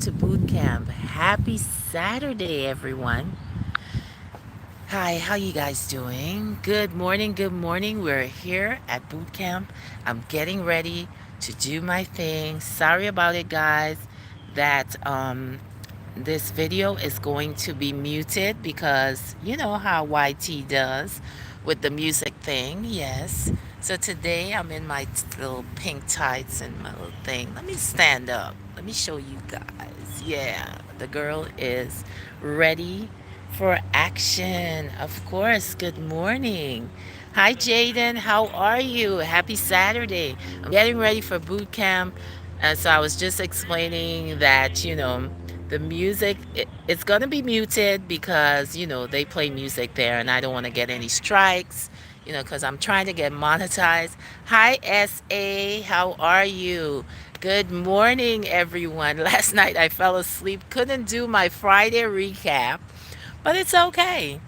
to boot camp. Happy Saturday, everyone. Hi, how you guys doing? Good morning, good morning. We're here at boot camp. I'm getting ready to do my thing. Sorry about it, guys, that this video is going to be muted because you know how YT does with the music thing. Yes. So today I'm in my little pink tights and my little thing. Let me stand up. Let me show you guys. Yeah, the girl is ready for action. Of course. Good morning. Hi, Jaden. How are you? Happy Saturday. I'm getting ready for boot camp. And so I was just explaining that, the music, it's going to be muted because, they play music there and I don't want to get any strikes, because I'm trying to get monetized. Hi, SA. How are you? Good morning, everyone. Last night I fell asleep, couldn't do my Friday recap, but it's okay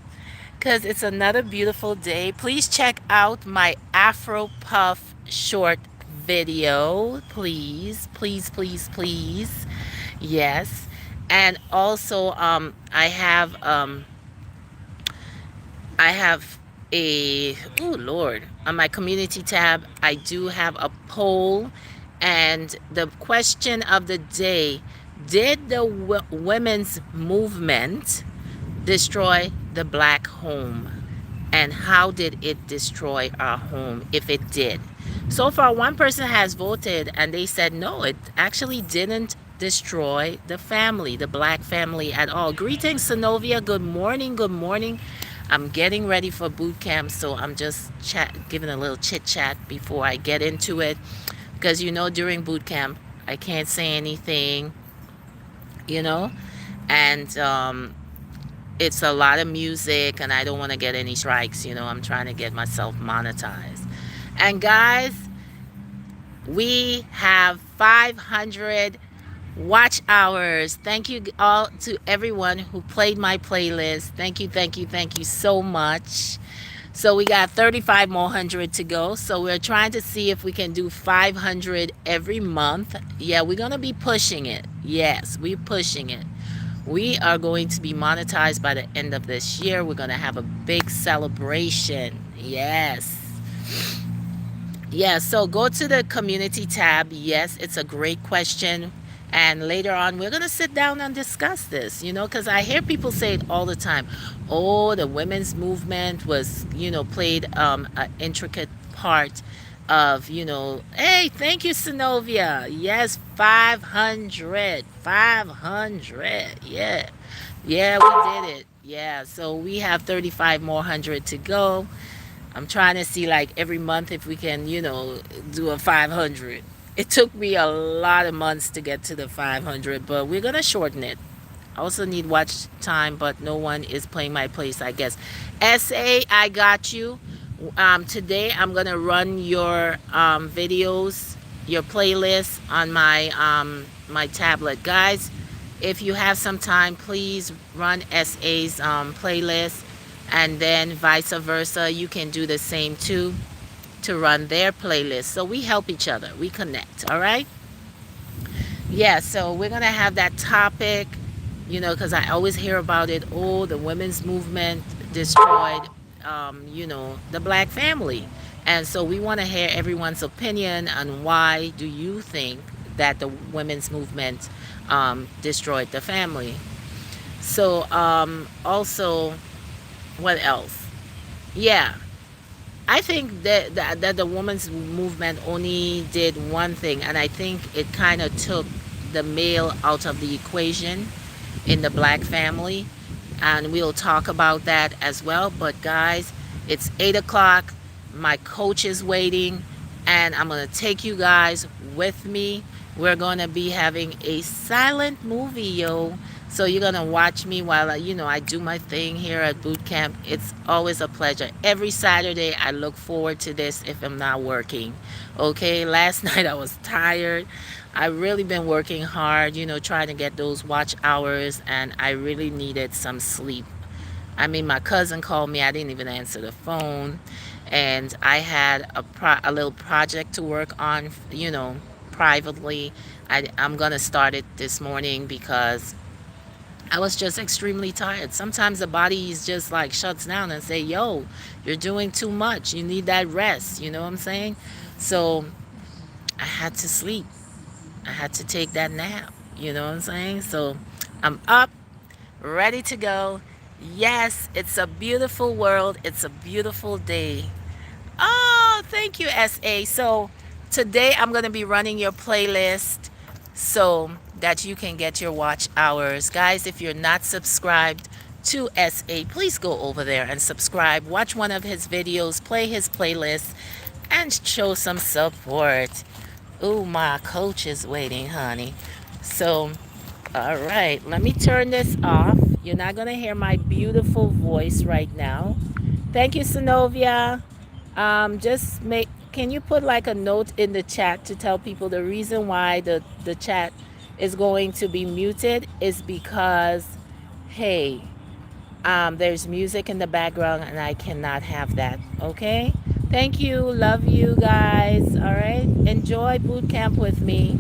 because it's another beautiful day. Please check out my Afro Puff short video. Please, please, please, please. Yes. And also, I have oh Lord, on my community tab, I do have a poll, and the question of the day: did the women's movement destroy the black home? And how did it destroy our home if it did? So far, one person has voted and they said no, it actually didn't destroy the family, the black family at all. Greetings, Synovia. Good morning. Good morning. I'm getting ready for boot camp, so I'm just giving a little chit chat before I get into it. Because during boot camp, I can't say anything, you know, and it's a lot of music and I don't want to get any strikes. I'm trying to get myself monetized. And guys, we have 500 watch hours. Thank you all to everyone who played my playlist. Thank you, thank you, thank you so much. So we got 35 more hundred to go. So we're trying to see if we can do 500 every month. Yeah, we're going to be pushing it. Yes, we're pushing it. We are going to be monetized by the end of this year. We're going to have a big celebration. Yes. Yeah, so go to the community tab. Yes, it's a great question. And later on, we're going to sit down and discuss this, because I hear people say it all the time. Oh, the women's movement was, played an intricate part of, hey, thank you, Synovia. Yes, 500. 500. Yeah. Yeah, we did it. Yeah, so we have 35 more hundred to go. I'm trying to see like every month if we can, do a 500. It took me a lot of months to get to the 500, but we're going to shorten it. I also need watch time, but no one is playing my place, I guess. SA, I got you. Today I'm going to run your videos, your playlist on my tablet. Guys, if you have some time, please run SA's playlist, and then vice versa. You can do the same too to run their playlist. So we help each other. We connect. All right. Yeah. So we're gonna have that topic, because I always hear about it. Oh, the women's movement destroyed, the black family, and so we want to hear everyone's opinion on why do you think that the women's movement destroyed the family. So also, what else? Yeah, I think that the women's movement only did one thing, and I think it kind of took the male out of the equation in the black family, and we'll talk about that as well. But guys, it's 8 o'clock. My coach is waiting, and I'm gonna take you guys with me. We're gonna be having a silent movie, yo. So you're gonna watch me while I do my thing here at boot camp. It's always a pleasure. Every Saturday I look forward to this if I'm not working. Okay, last night I was tired. I really been working hard, trying to get those watch hours, and I really needed some sleep. I mean, my cousin called me. I didn't even answer the phone, and I had a little project to work on, privately. I'm gonna start it this morning because I was just extremely tired. Sometimes the body is just like shuts down and say, "Yo, you're doing too much. You need that rest." You know what I'm saying? So I had to sleep. I had to take that nap. You know what I'm saying? So I'm up, ready to go. Yes, it's a beautiful world. It's a beautiful day. Oh, thank you, SA. So today I'm going to be running your playlist so that you can get your watch hours. Guys, if you're not subscribed to SA, please go over there and subscribe. Watch one of his videos, play his playlist, and show some support. Ooh, my coach is waiting, honey. So, all right, let me turn this off. You're not going to hear my beautiful voice right now. Thank you, Synovia. Just make, can you put like a note in the chat to tell people the reason why the chat is going to be muted is because, hey, there's music in the background and I cannot have that. Okay? Thank you. Love you guys. All right. Enjoy boot camp with me.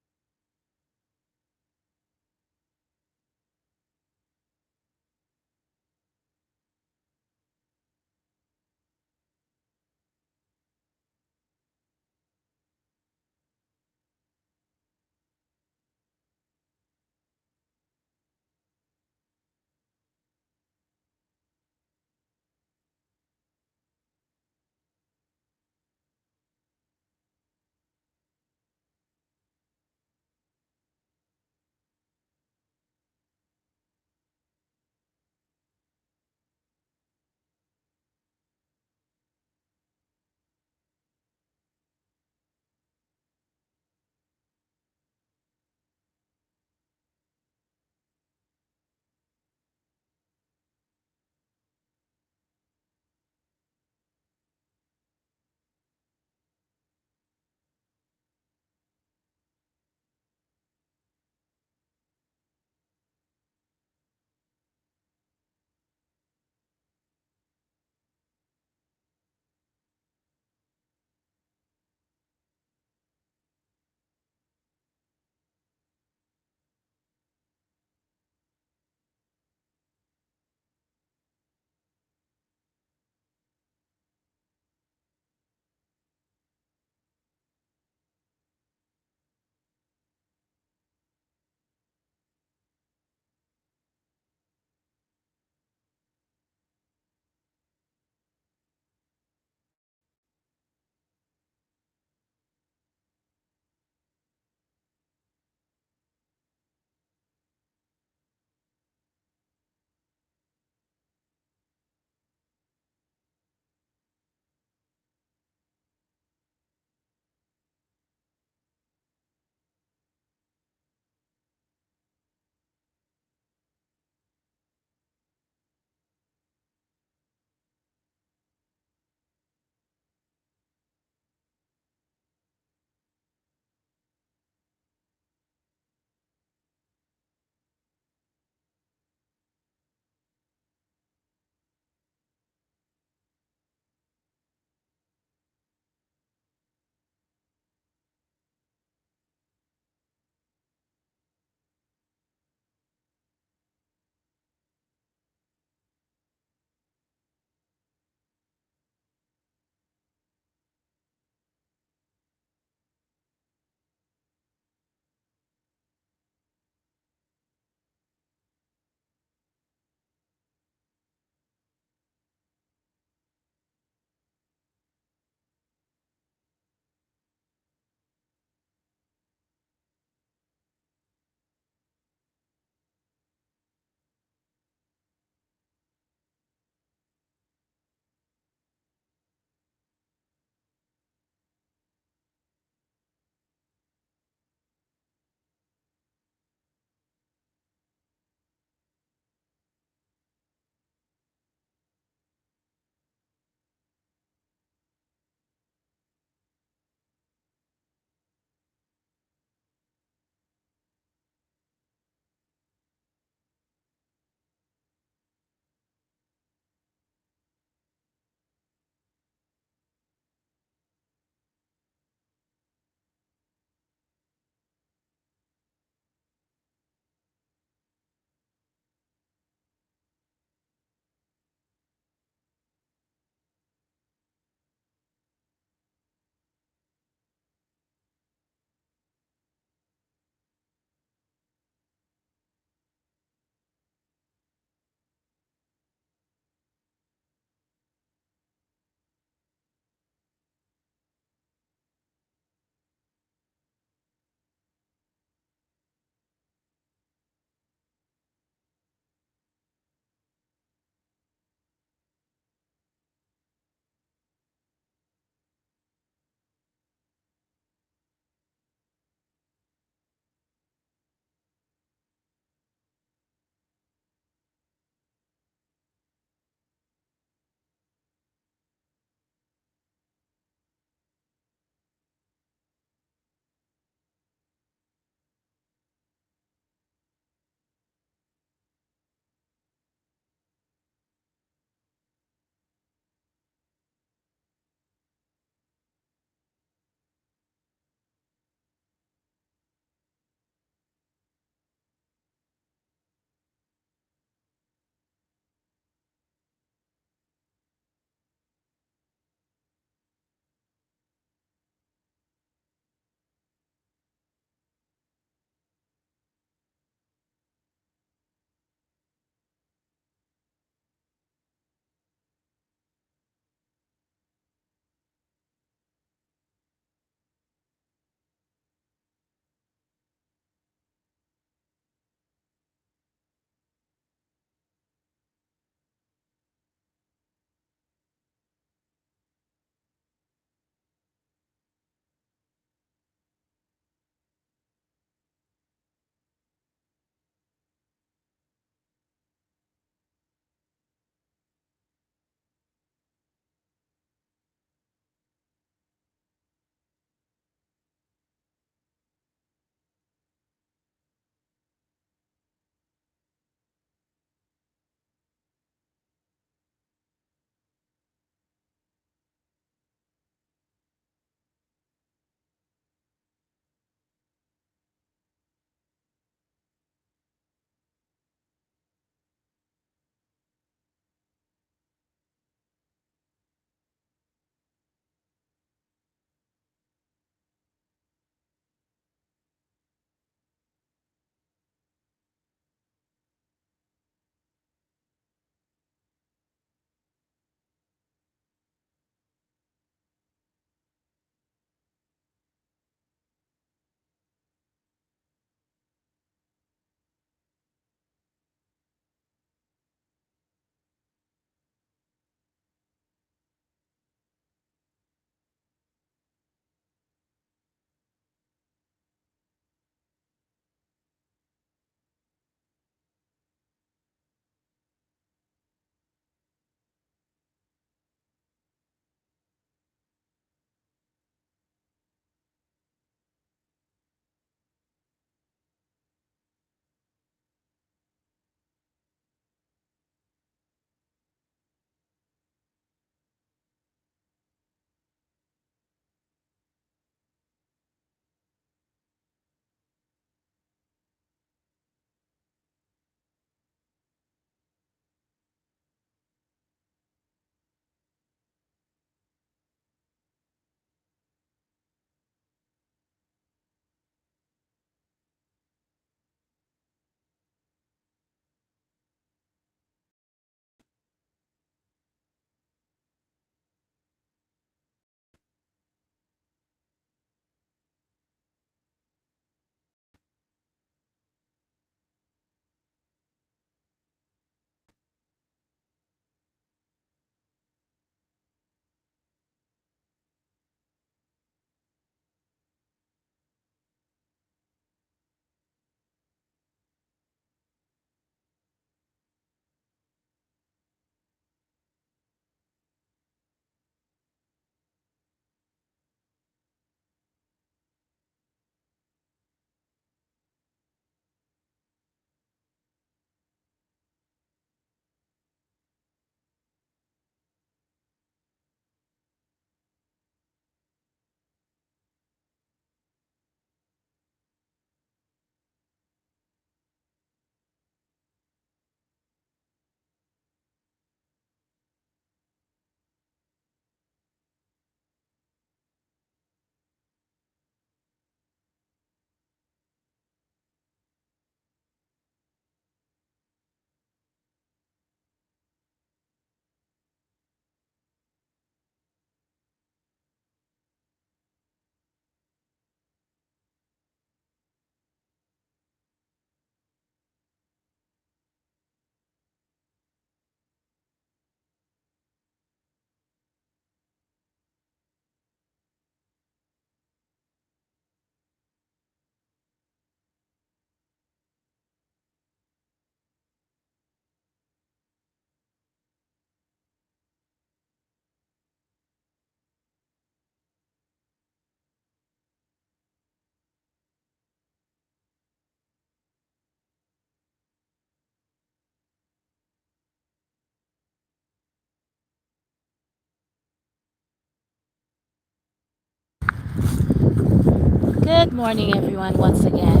Good morning, everyone, once again.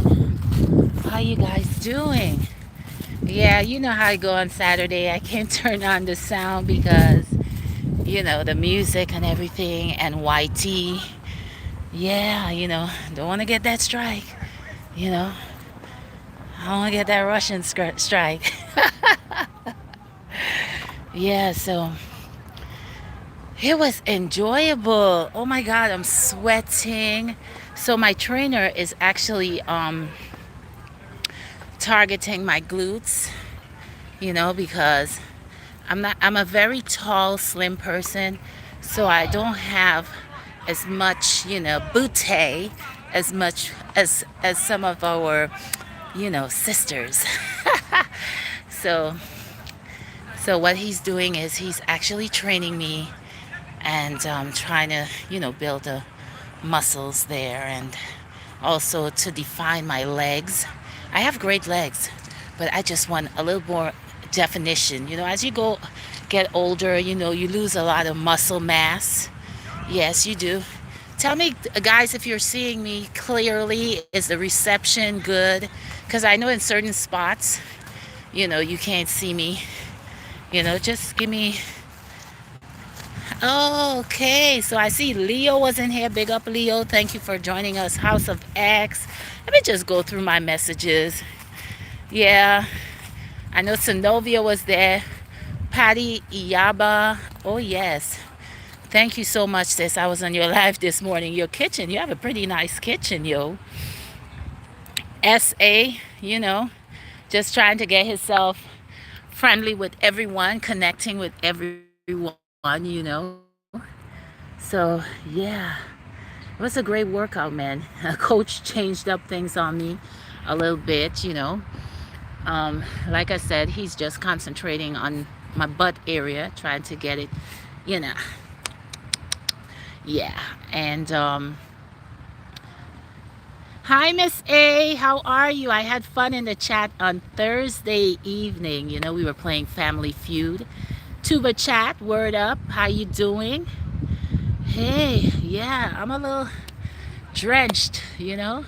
How you guys doing? Yeah, you know how I go on Saturday. I can't turn on the sound because, the music and everything and YT. Yeah, don't want to get that strike. You know, I don't want to get that Russian strike. Yeah, so it was enjoyable. Oh my God, I'm sweating. So my trainer is actually targeting my glutes, because I'm a very tall, slim person, so I don't have as much, booty as much as some of our, sisters. so so what he's doing is he's actually training me and trying to, build the muscles there and also to define my legs. I have great legs, but I just want a little more definition. As you get older, you lose a lot of muscle mass. Yes, you do. Tell me, guys, if you're seeing me clearly. Is the reception good? Because I know in certain spots, you can't see me. Just give me. Okay, so I see Leo was in here. Big up, Leo. Thank you for joining us. House of X. Let me just go through my messages. Yeah, I know Synovia was there. Patty Iyaba. Oh, yes. Thank you so much, sis. I was on your live this morning. Your kitchen, you have a pretty nice kitchen, yo. SA, just trying to get himself friendly with everyone, connecting with everyone. So, yeah. It was a great workout, man. Coach changed up things on me a little bit. Like I said, he's just concentrating on my butt area, trying to get it, you know. Yeah. And hi, Miss A. How are you? I had fun in the chat on Thursday evening. We were playing Family Feud. Tuba chat, word up. How you doing? Hey, yeah, I'm a little drenched. The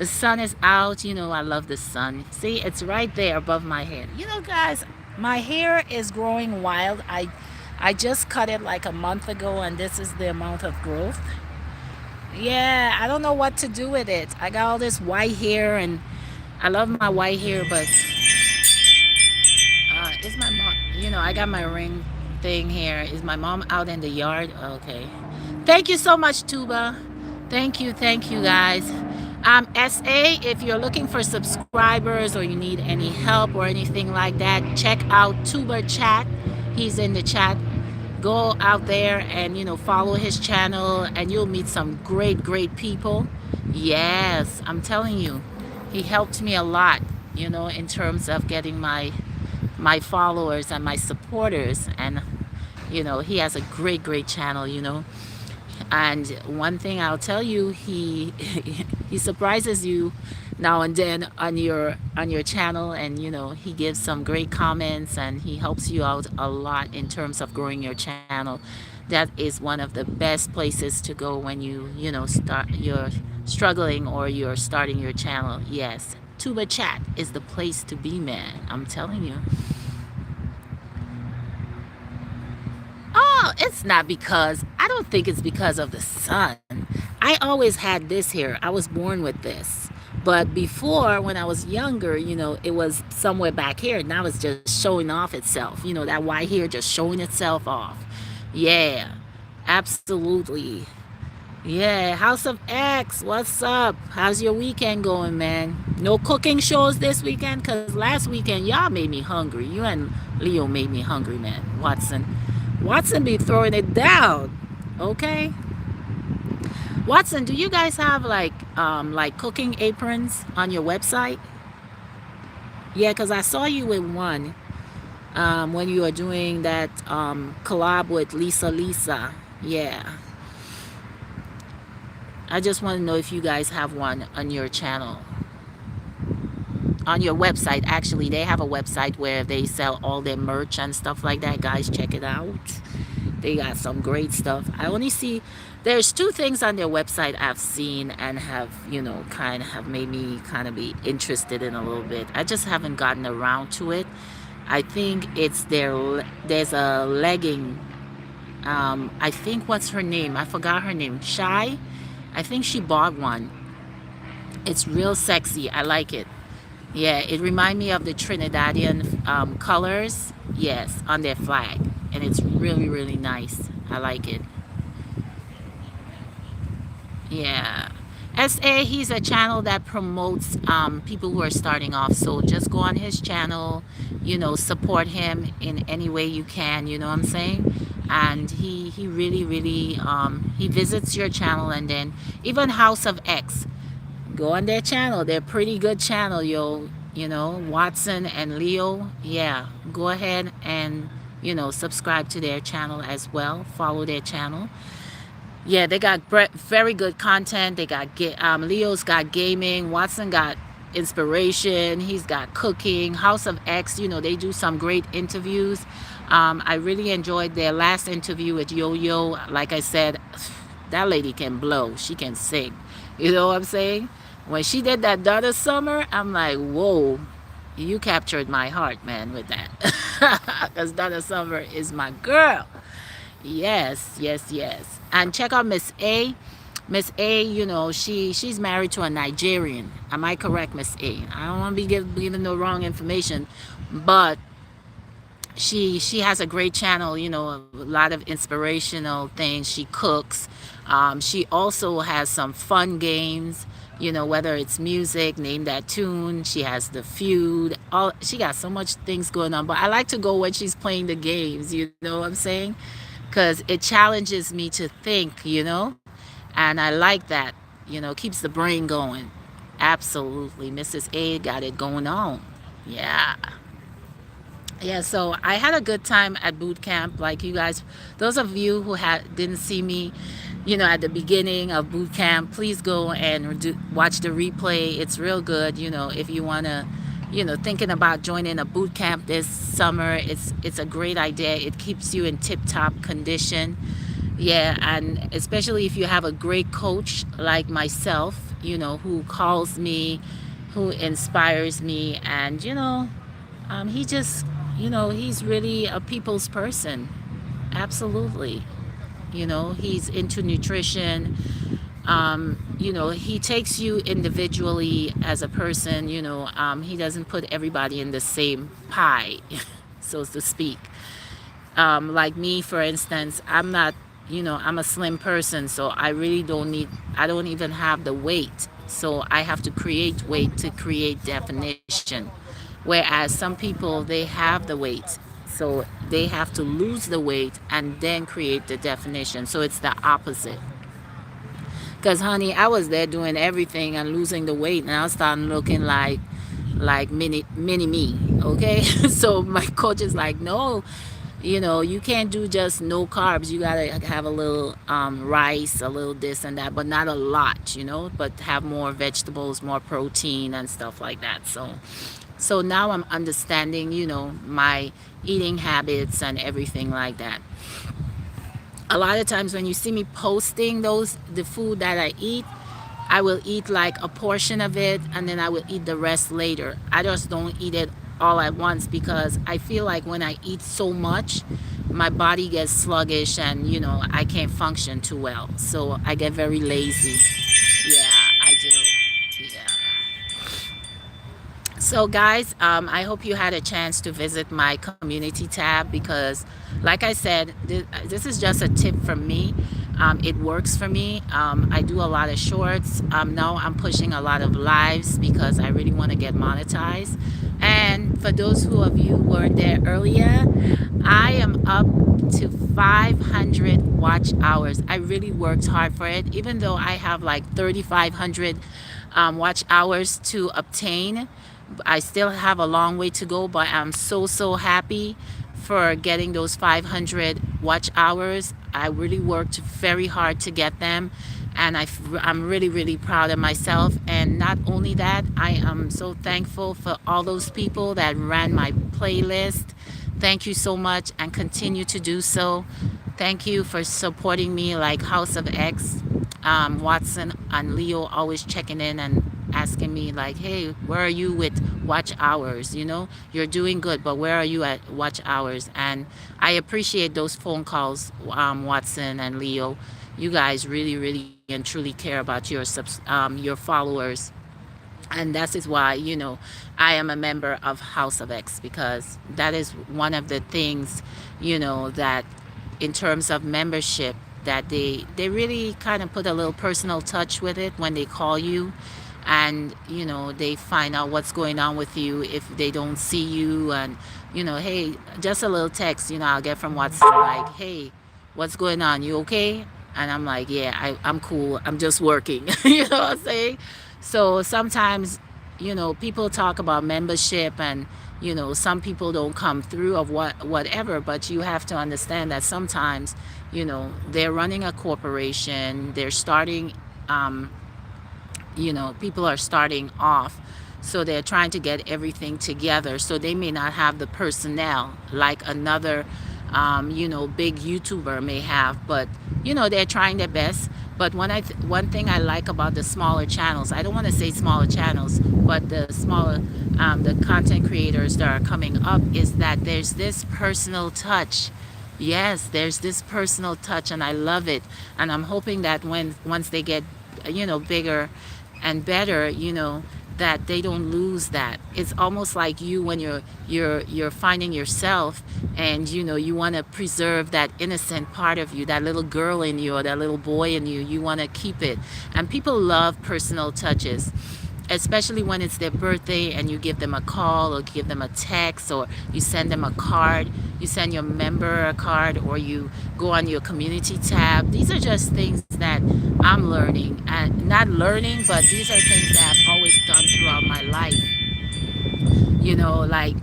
sun is out. I love the sun. See, it's right there above my head. Guys, my hair is growing wild. I just cut it like a month ago, and this is the amount of growth. Yeah, I don't know what to do with it. I got all this white hair, and I love my white hair, but is my mom, I got my ring thing here. Is my mom out in the yard? Okay. Thank you so much, Tuba. Thank you, guys. SA, if you're looking for subscribers or you need any help or anything like that, check out Tuba Chat. He's in the chat. Go out there and, follow his channel, and you'll meet some great people. Yes, I'm telling you, he helped me a lot, in terms of getting my followers and my supporters. And, he has a great channel. And one thing I'll tell you, he he surprises you now and then on your channel, and he gives some great comments, and he helps you out a lot in terms of growing your channel. That is one of the best places to go when you're struggling or you're starting your channel. Yes, Tuba Chat is the place to be, man. I'm telling you. Oh, it's not because, I don't think it's because of the sun. I always had this hair. I was born with this. But before, when I was younger, it was somewhere back here. Now it's just showing off itself. That white hair just showing itself off. Yeah, absolutely. Yeah, House of X, what's up? How's your weekend going, man? No cooking shows this weekend? Because last weekend, y'all made me hungry. You and Leo made me hungry, man. Watson be throwing it down. Okay? Watson, do you guys have like cooking aprons on your website? Yeah, because I saw you with one when you were doing that collab with Lisa. Yeah. I just want to know if you guys have one on your channel. On your website, actually. They have a website where they sell all their merch and stuff like that. Guys, check it out. They got some great stuff. I only see There's two things on their website I've seen and have, kind of have made me kind of be interested in a little bit. I just haven't gotten around to it. I think it's there's a legging. I think what's her name? I forgot her name. Shy. I think she bought one. It's real sexy. I like it. Yeah, it reminds me of the Trinidadian colors. Yes, on their flag, and it's really really nice. I like it. Yeah. SA, he's a channel that promotes people who are starting off. So just go on his channel, support him in any way you can, you know what I'm saying? And he really, really, he visits your channel. And then even House of X, go on their channel. They're pretty good channel, yo. Watson and Leo. Yeah, go ahead and, subscribe to their channel as well. Follow their channel. Yeah, they got very good content. They got Leo's got gaming. Watson got inspiration. He's got cooking. House of X, they do some great interviews. I really enjoyed their last interview with Yo Yo. Like I said, that lady can blow. She can sing. You know what I'm saying? When she did that Donna Summer, I'm like, whoa, you captured my heart, man, with that. Because Donna Summer is my girl. Yes, yes, yes. And check out Miss A. Miss A, she's married to a Nigerian. Am I correct, Miss A? I don't want to be giving no wrong information, but she has a great channel, a lot of inspirational things. She cooks. She also has some fun games, whether it's music, name that tune. She has the feud. She got so much things going on. But I like to go when she's playing the games, you know what I'm saying? Because it challenges me to think, and I like that, keeps the brain going. Absolutely. Mrs. A got it going on. Yeah. Yeah, so I had a good time at boot camp. Like you guys, those of you who didn't see me, at the beginning of boot camp, please go and watch the replay. It's real good. If you want to, thinking about joining a boot camp this summer, it's a great idea. It keeps you in tip-top condition. Yeah, and especially if you have a great coach like myself, who calls me, who inspires me, and he just, he's really a people's person. Absolutely. He's into nutrition. He takes you individually as a person. He doesn't put everybody in the same pie, so to speak. Like me, for instance, I'm not, I'm a slim person, so I don't even have the weight. So I have to create weight to create definition. Whereas some people, they have the weight. So they have to lose the weight and then create the definition. So it's the opposite. Because, honey, I was there doing everything and losing the weight, and I was starting looking like mini me, okay? So my coach is like, no, you can't do just no carbs. You got to have a little rice, a little this and that, but not a lot, but have more vegetables, more protein and stuff like that. So now I'm understanding, my eating habits and everything like that. A lot of times when you see me posting the food that I eat, I will eat like a portion of it and then I will eat the rest later. I just don't eat it all at once because I feel like when I eat so much, my body gets sluggish and, I can't function too well. So I get very lazy. Yeah, I do. Yeah. So guys, I hope you had a chance to visit my community tab because like I said, this is just a tip from me. It works for me. I do a lot of shorts. Now I'm pushing a lot of lives because I really want to get monetized. And for those of you who weren't there earlier, I am up to 500 watch hours. I really worked hard for it, even though I have like 3,500 watch hours to obtain. I still have a long way to go, but I'm so happy for getting those 500 watch hours. I really worked very hard to get them, and I'm really proud of myself. And not only that, I am so thankful for all those people that ran my playlist. Thank you so much and continue to do so. Thank you for supporting me, like House of X. Watson and Leo always checking in and asking me like, hey, where are you with watch hours? You're doing good, but where are you at watch hours? And I appreciate those phone calls, Watson and Leo. You guys really, really and truly care about your followers, and that is why I am a member of House of X, because that is one of the things, that in terms of membership, that they really kind of put a little personal touch with it when they call you, and they find out what's going on with you if they don't see you. And hey, just a little text I'll get from Watson, like, hey, what's going on, you okay? And I'm like, yeah, I'm cool, I'm just working. You know what I'm saying? So sometimes people talk about membership, and some people don't come through of whatever, but you have to understand that sometimes they're running a corporation, they're starting, people are starting off, so they're trying to get everything together, so they may not have the personnel like another big YouTuber may have, but they're trying their best. But one thing I like about the smaller channels, I don't want to say smaller channels, but the smaller, the content creators that are coming up, is that there's this personal touch. Yes, there's this personal touch, and I love it. And I'm hoping that once they get, bigger and better, that they don't lose that. It's almost like you, when you're finding yourself, and you want to preserve that innocent part of you, that little girl in you or that little boy in you. You want to keep it. And people love personal touches, especially when it's their birthday and you give them a call or give them a text, or you send them a card, you send your member a card, or you go on your community tab. These are just things that I'm learning, and not learning, but these are things that I've always done throughout my life. Like,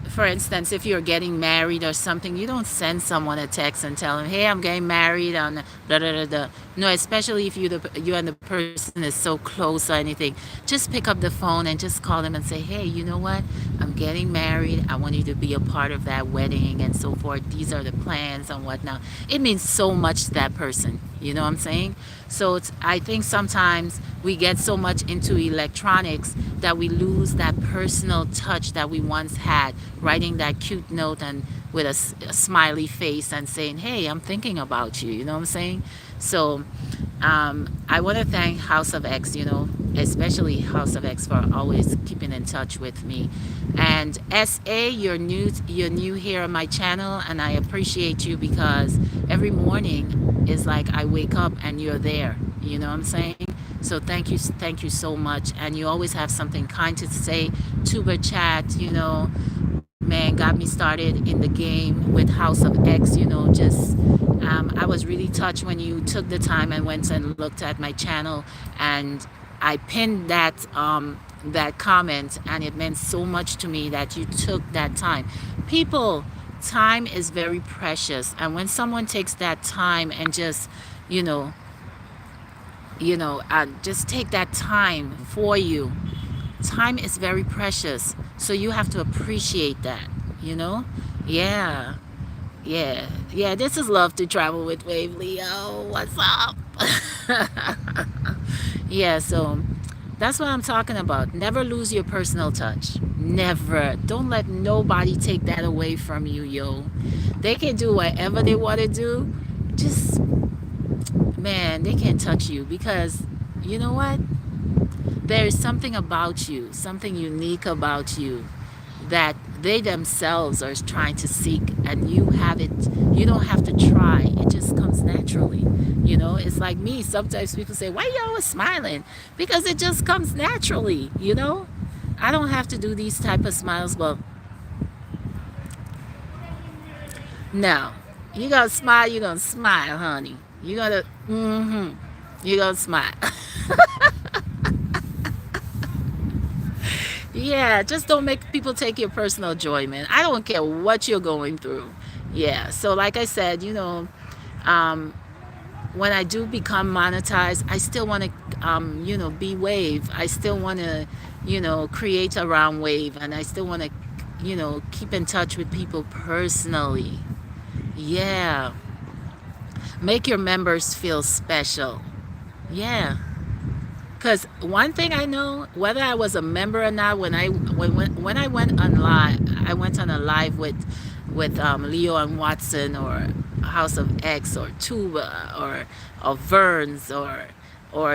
for instance, if you're getting married or something, you don't send someone a text and tell them, hey, I'm getting married on da da da da. No, especially if you and the person is so close or anything. Just pick up the phone and just call them and say, hey, you know what? I'm getting married. I want you to be a part of that wedding and so forth. These are the plans and whatnot. It means so much to that person. You know what I'm saying? So I think sometimes we get so much into electronics that we lose that personal touch that we once had, writing that cute note and with a smiley face and saying, hey, I'm thinking about you. You know what I'm saying? So I want to thank House of X, especially House of X, for always keeping in touch with me. And SA, you're new here on my channel, and I appreciate you, because every morning is like I wake up and you're there. You know what I'm saying? So thank you so much. And you always have something kind to say. Tuber Chat, man, got me started in the game with House of X. Just I was really touched when you took the time and went and looked at my channel, and I pinned that comment, and it meant so much to me that you took that time. People, time is very precious, and when someone takes that time and just just take that time for you, time is very precious, so you have to appreciate that. Yeah. Yeah, this is Love to Travel with Wave Leo. What's up? Yeah, so that's what I'm talking about. Never lose your personal touch. Never. Don't let nobody take that away from you, yo. They can do whatever they want to do. Just, man, they can't touch you, because you know what? There is something about you, something unique about you, that they themselves are trying to seek, and you have it. You don't have to try. It just comes naturally. It's like me. Sometimes people say, why are you always smiling? Because it just comes naturally. I don't have to do these type of smiles, but no, you gonna smile, you're gonna smile, honey. You gotta you're gonna smile. Yeah, just don't make people take your personal joy, man. I don't care what you're going through. Yeah, so like I said, when I do become monetized, I still want to, be Wave. I still want to, create around Wave, and I still want to, keep in touch with people personally. Yeah. Make your members feel special. Yeah. Because one thing I know, whether I was a member or not, when I went on live, I went on a live with Leo and Watson, or House of X, or Tuba, or Verns, or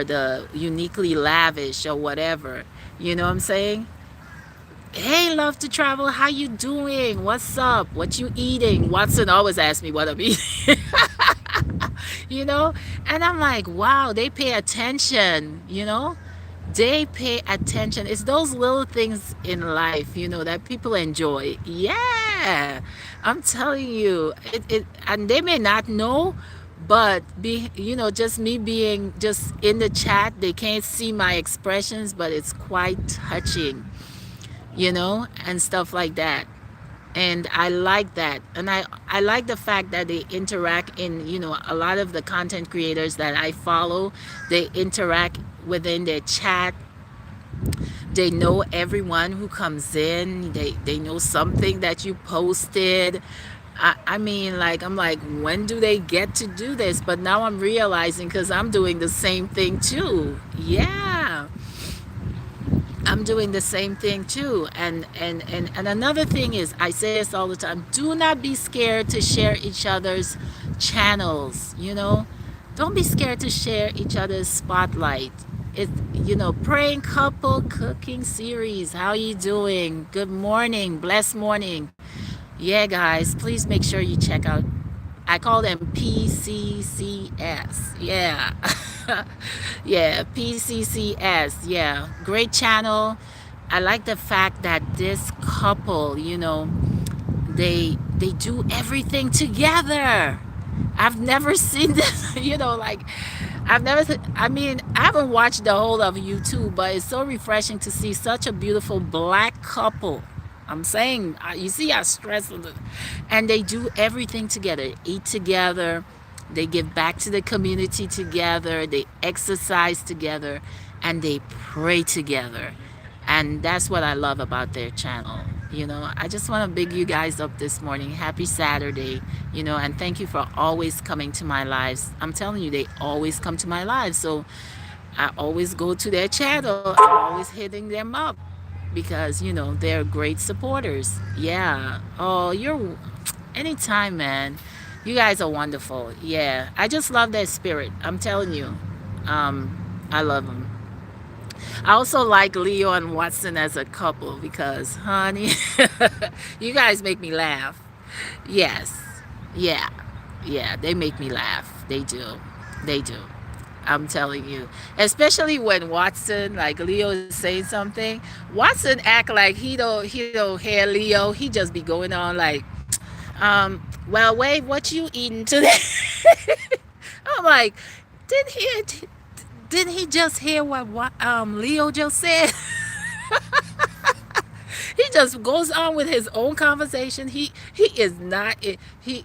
the Uniquely Lavish, or whatever. You know what I'm saying? Hey, love to travel. How you doing? What's up? What you eating? Watson always asks me what I'm eating. you know, and I'm like, wow, they pay attention. They pay attention. It's those little things in life, that people enjoy. Yeah, I'm telling you, and they may not know, but just me being just in the chat, they can't see my expressions, but it's quite touching, and stuff like that. And I like that, and I like the fact that they interact in, a lot of the content creators that I follow, they interact within their chat. They know everyone who comes in. They know something that you posted. I mean, like, I'm like, when do they get to do this? But now I'm realizing, because I'm doing the same thing too. Yeah, I'm doing the same thing too. And another thing is, I say this all the time, do not be scared to share each other's channels. Don't be scared to share each other's spotlight. It, praying couple cooking series. How you doing? Good morning, blessed morning. Yeah, guys, please make sure you check out, I call them PCCS. Yeah. Yeah, PCCS. Yeah, great channel. I like the fact that this couple, they do everything together. I've never seen this, like, I mean, I haven't watched the whole of YouTube, but it's so refreshing to see such a beautiful black couple. I'm saying, you see how stressful, and they do everything together, eat together, they give back to the community together, they exercise together, and they pray together. And that's what I love about their channel. I just want to big you guys up this morning. Happy Saturday, and thank you for always coming to my lives. I'm telling you, they always come to my lives. So I always go to their channel. I'm always hitting them up because, they're great supporters. Yeah. Oh, you're anytime, man. You guys are wonderful. Yeah. I just love their spirit. I'm telling you. I love them. I also like Leo and Watson as a couple because, honey, you guys make me laugh. Yes. Yeah. Yeah. They make me laugh. They do. They do. I'm telling you. Especially when Watson, like Leo is saying something, Watson act like he don't hear Leo. He just be going on like, well, wait, what you eating today? I'm like, didn't he didn't he just hear what Leo just said? He just goes on with his own conversation. He is not he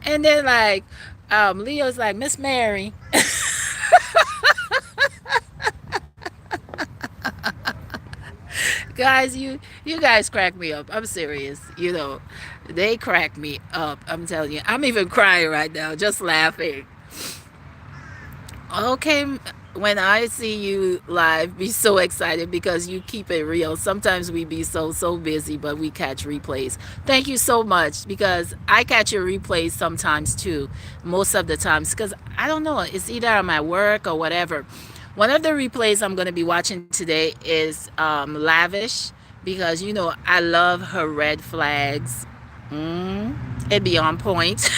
and then like Leo's like, Miss Mary. Guys, you guys crack me up. I'm serious. They crack me up. I'm telling you. I'm even crying right now, just laughing. Okay, when I see you live, be so excited because you keep it real. Sometimes we be so busy, but we catch replays. Thank you so much, because I catch your replays sometimes too, most of the times, because I don't know, it's either on my work or whatever. One of the replays I'm going to be watching today is Lavish, because I love her red flags. It be on point.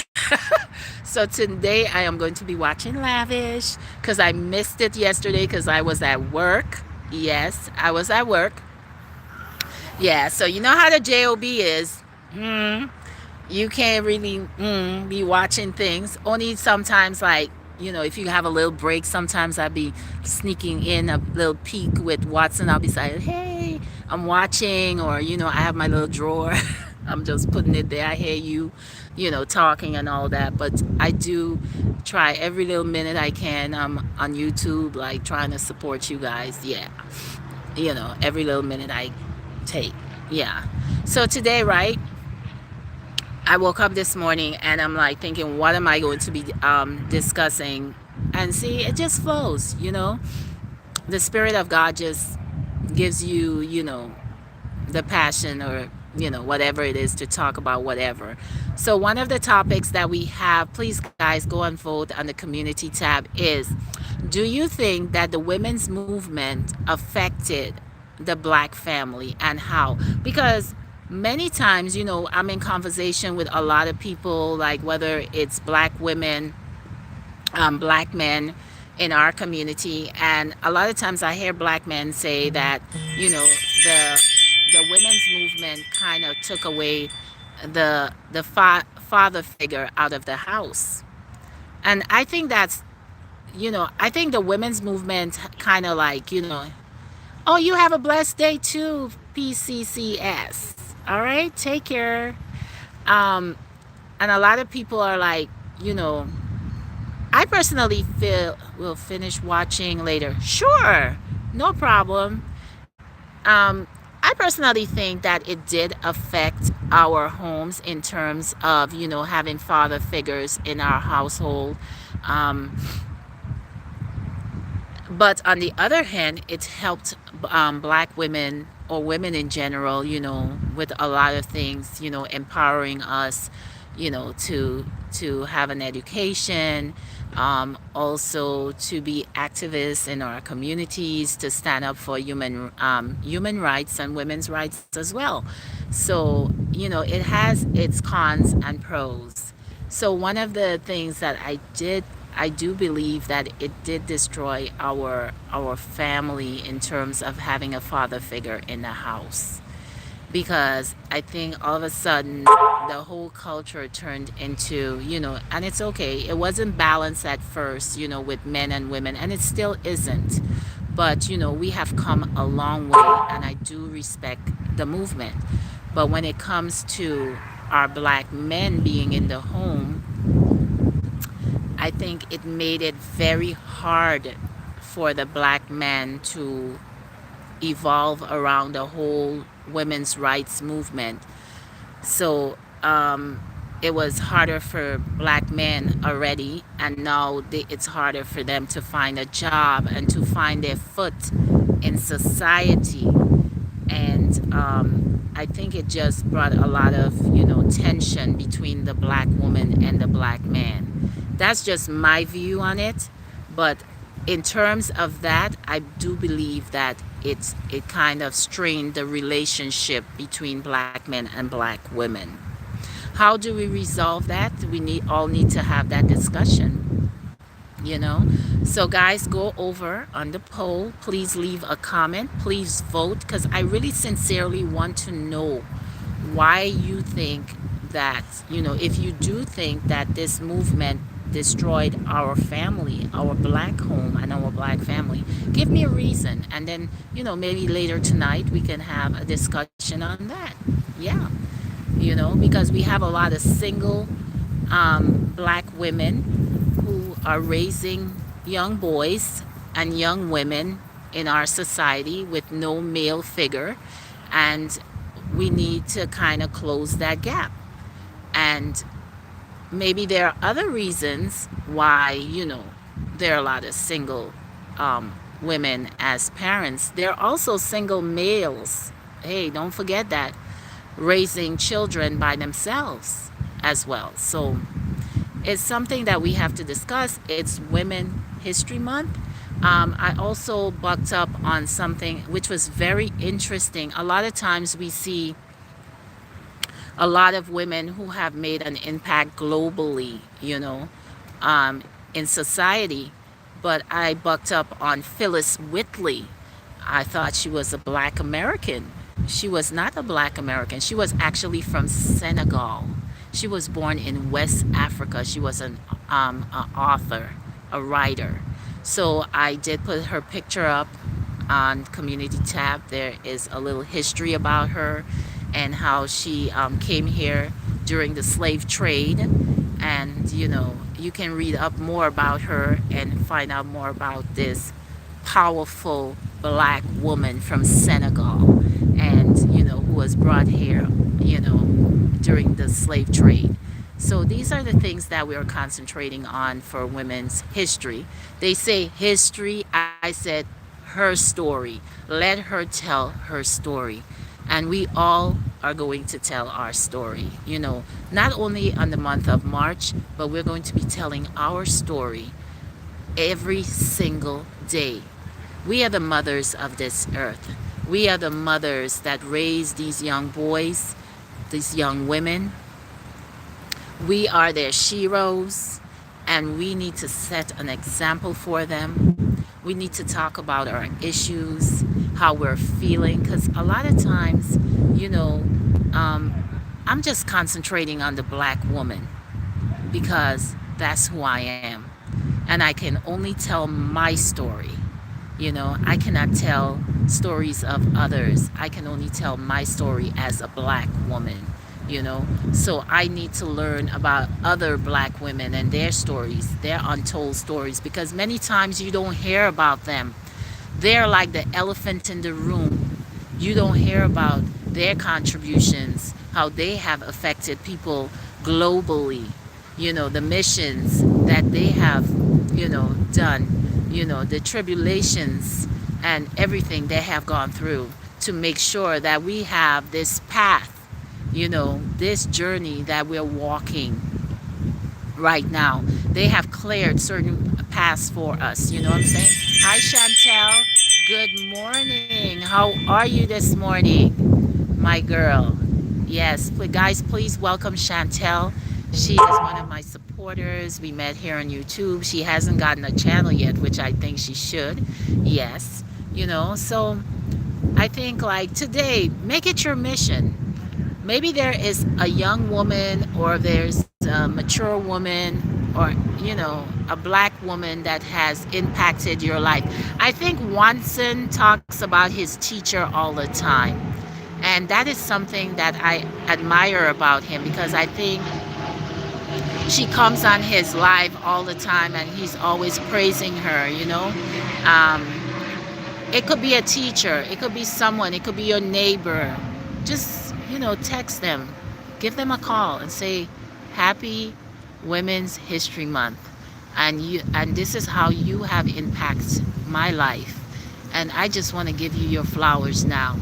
So today I am going to be watching Lavish because I missed it yesterday because I was at work. Yes, I was at work. Yeah, so you know how the JOB is. You can't really be watching things. Only sometimes, like, if you have a little break, sometimes I'll be sneaking in a little peek with Watson. I'll be saying, hey, I'm watching, or, I have my little drawer. I'm just putting it there. I hear you, talking and all that. But I do try every little minute I can on YouTube, like trying to support you guys. Yeah. Every little minute I take. Yeah. So today, right, I woke up this morning and I'm like thinking, what am I going to be discussing? And see, it just flows, you know. The Spirit of God just gives you, you know, the passion or, you know, whatever it is to talk about whatever. So, one of the topics that we have, please guys go and vote on the community tab, is do you think that the women's movement affected the black family and how? Because many times, you know, I'm in conversation with a lot of people, like whether it's black women, black men in our community, and a lot of times I hear black men say that, you know, the the women's movement kind of took away the father figure out of the house. And I think that's, you know, I think the women's movement kind of like, you know, oh, you have a blessed day too, PCCS. All right, take care. Um, and a lot of people are like, you know, I personally feel we'll finish watching later. Sure, no problem. I personally think that it did affect our homes in terms of, you know, having father figures in our household. Um, but on the other hand, it helped black women or women in general, you know, with a lot of things, you know, empowering us, you know, to have an education, also to be activists in our communities, to stand up for human rights and women's rights as well. So, you know, it has its cons and pros. So one of the things that I do believe that it did destroy our family in terms of having a father figure in the house, because I think all of a sudden the whole culture turned into, you know, and it's okay, it wasn't balanced at first, you know, with men and women, and it still isn't. But, you know, we have come a long way, and I do respect the movement. But when it comes to our black men being in the home, I think it made it very hard for the black man to evolve around the whole women's rights movement. So it was harder for black men already, and now it's harder for them to find a job and to find their foot in society. And I think it just brought a lot of, you know, tension between the black woman and the black man. That's just my view on it. But in terms of that, I do believe that it kind of strained the relationship between black men and black women. How do we resolve that? We need to have that discussion, you know. So guys, go over on the poll, please leave a comment, please vote, because I really sincerely want to know why you think that, you know, if you do think that this movement destroyed our family, our black home and our black family, give me a reason, and then, you know, maybe later tonight we can have a discussion on that. Yeah, you know, because we have a lot of single black women who are raising young boys and young women in our society with no male figure, and we need to kind of close that gap. And maybe there are other reasons why, you know, there are a lot of single women as parents. There are also single males, hey, don't forget that, raising children by themselves as well. So it's something that we have to discuss. It's Women History Month. I also bucked up on something which was very interesting. A lot of times we see a lot of women who have made an impact globally, you know, in society. But I bucked up on Phyllis Whitley. I thought she was a black American. She was not a black American. She was actually from Senegal. She was born in West Africa. She was an author, a writer. So I did put her picture up on community tab. There is a little history about her and how she came here during the slave trade. And, you know, you can read up more about her and find out more about this powerful black woman from Senegal, and, you know, who was brought here, during the slave trade. So these are the things that we are concentrating on for women's history. They say history. I said her story. Let her tell her story. And we all are going to tell our story, not only on the month of March, but we're going to be telling our story every single day. We are the mothers of this earth. We are the mothers that raise these young boys, these young women. We are their sheroes, and we need to set an example for them. We need to talk about our issues, how we're feeling, because a lot of times, um, I'm just concentrating on the black woman because that's who I am. And I can only tell my story. I cannot tell stories of others. I can only tell my story as a black woman, So I need to learn about other black women and their stories, their untold stories, because many times you don't hear about them. They're like the elephant in the room. You don't hear about their contributions, how they have affected people globally, the missions that they have, done, the tribulations and everything they have gone through to make sure that we have this path, this journey that we're walking right now. They have cleared certain paths for us. You know what I'm saying? Hi, Chantel. Good morning. How are you this morning, my girl? Yes, guys, please welcome Chantel. She is one of my supporters. We met here on YouTube. She hasn't gotten a channel yet, which I think she should. Yes, so I think like today, make it your mission. Maybe there is a young woman, or there's a mature woman, or a black woman that has impacted your life. I think Watson talks about his teacher all the time, and that is something that I admire about him, because I think she comes on his live all the time and he's always praising her. um, it could be a teacher, it could be someone, it could be your neighbor. Just text them, give them a call and say happy Women's History Month, and this is how you have impacted my life, and I just want to give you your flowers now.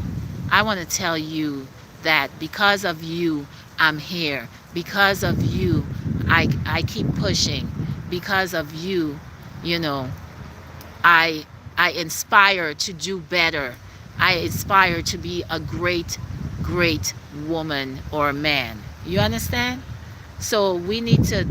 I want to tell you that because of you I'm here, because of you I keep pushing, because of you, I inspire to do better. I inspire to be a great woman or man. You understand? So we need to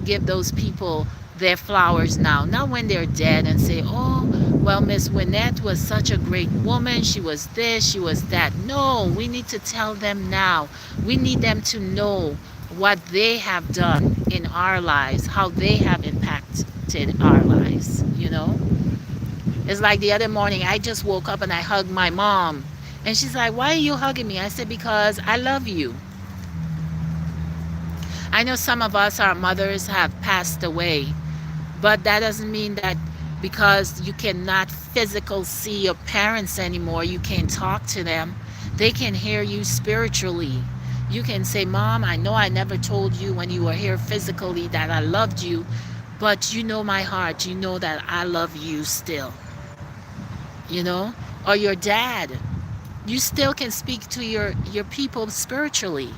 give those people their flowers now, not when they're dead, and say, oh, well, Miss Wynette was such a great woman, she was this, she was that. No, we need to tell them now. We need them to know what they have done in our lives, how they have impacted our lives. It's like the other morning, I just woke up and I hugged my mom, and she's like, why are you hugging me? I said, because I love you. I know some of us, our mothers have passed away, but that doesn't mean that because you cannot physically see your parents anymore, you can't talk to them. They can hear you spiritually. You can say, Mom, I know I never told you when you were here physically that I loved you, but you know my heart. You know that I love you still. Or your dad. You still can speak to your people spiritually.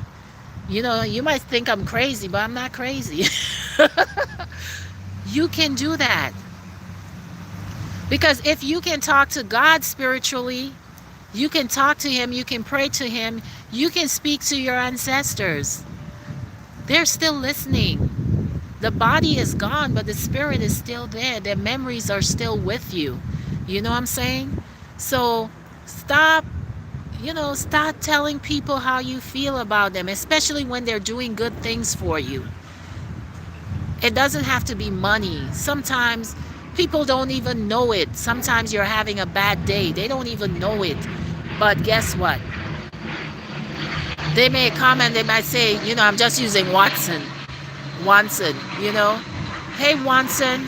You might think I'm crazy, but I'm not crazy. You can do that. Because if you can talk to God spiritually, you can talk to him, you can pray to him, you can speak to your ancestors. They're still listening. The body is gone, but the spirit is still there. Their memories are still with you. You know what I'm saying? So stop telling people how you feel about them, especially when they're doing good things for you. It doesn't have to be money. Sometimes people don't even know it. Sometimes you're having a bad day. They don't even know it. But guess what? They may come and they might say, I'm just using Watson, Hey, Watson,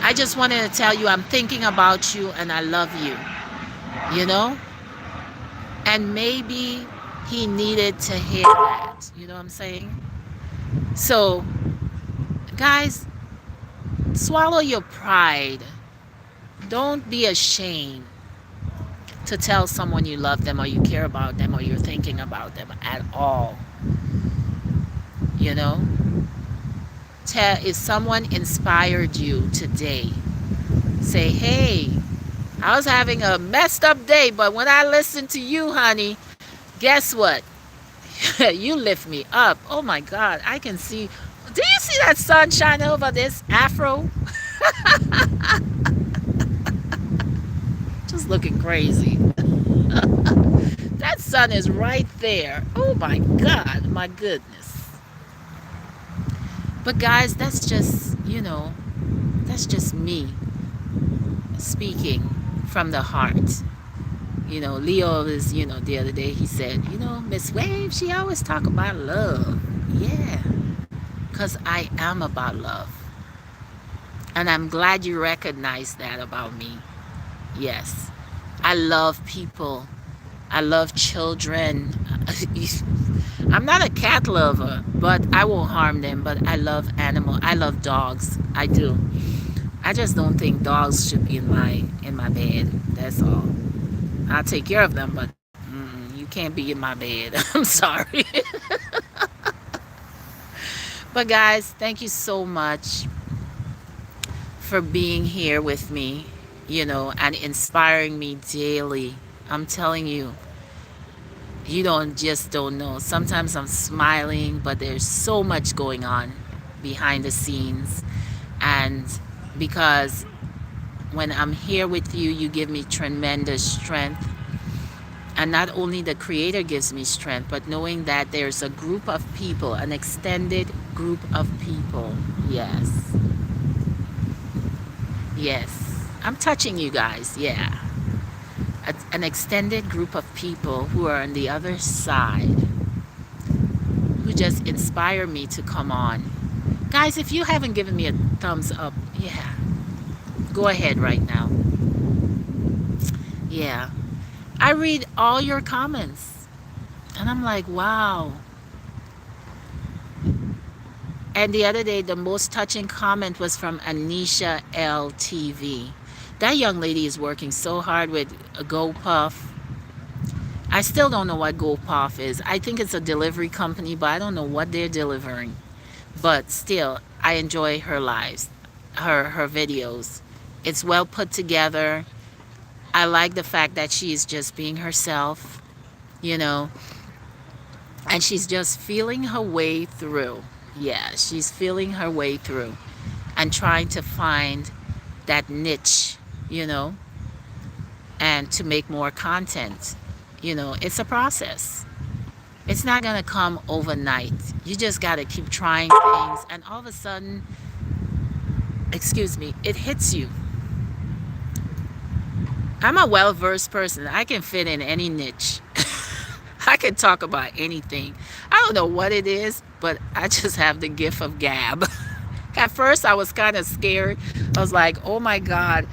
I just wanted to tell you I'm thinking about you and I love you, And maybe he needed to hear that. You know what I'm saying? So, guys, swallow your pride. Don't be ashamed to tell someone you love them or you care about them or you're thinking about them at all. You know? If someone inspired you today, say, hey, I was having a messed up day, but when I listened to you, honey, guess what? You lift me up. Oh my God, I can see. Do you see that sun shining over this afro? Just looking crazy. That sun is right there. Oh my God, my goodness. But guys, that's just me speaking from the heart. Leo is, the other day he said, Miss Wave, she always talk about love. Yeah, because I am about love. And I'm glad you recognize that about me. Yes, I love people. I love children. I'm not a cat lover, but I won't harm them. But I love animals. I love dogs. I do. I just don't think dogs should be in my bed. That's all. I'll take care of them, but you can't be in my bed. I'm sorry. But guys, thank you so much for being here with me, and inspiring me daily. I'm telling you, you don't know. Sometimes I'm smiling, but there's so much going on behind the scenes. And because when I'm here with you, you give me tremendous strength. And not only the Creator gives me strength, but knowing that there's a group of people, an extended group of people. Yes. Yes. I'm touching you guys. Yeah. An extended group of people who are on the other side, who just inspire me to come on. Guys, if you haven't given me a thumbs up, yeah, go ahead right now. Yeah. I read all your comments and I'm like, wow. And the other day, the most touching comment was from Anisha LTV. That young lady is working so hard with GoPuff. I still don't know what GoPuff is. I think it's a delivery company, but I don't know what they're delivering. But still, I enjoy her lives, her videos. It's well put together. I like the fact that she is just being herself, and she's just feeling her way through. Yeah, she's feeling her way through and trying to find that niche, and to make more content. It's a process. It's not going to come overnight. You just got to keep trying things, and all of a sudden, it hits you. I'm a well-versed person. I can fit in any niche. I can talk about anything. I don't know what it is, but I just have the gift of gab. At first, I was kind of scared. I was like, oh my God,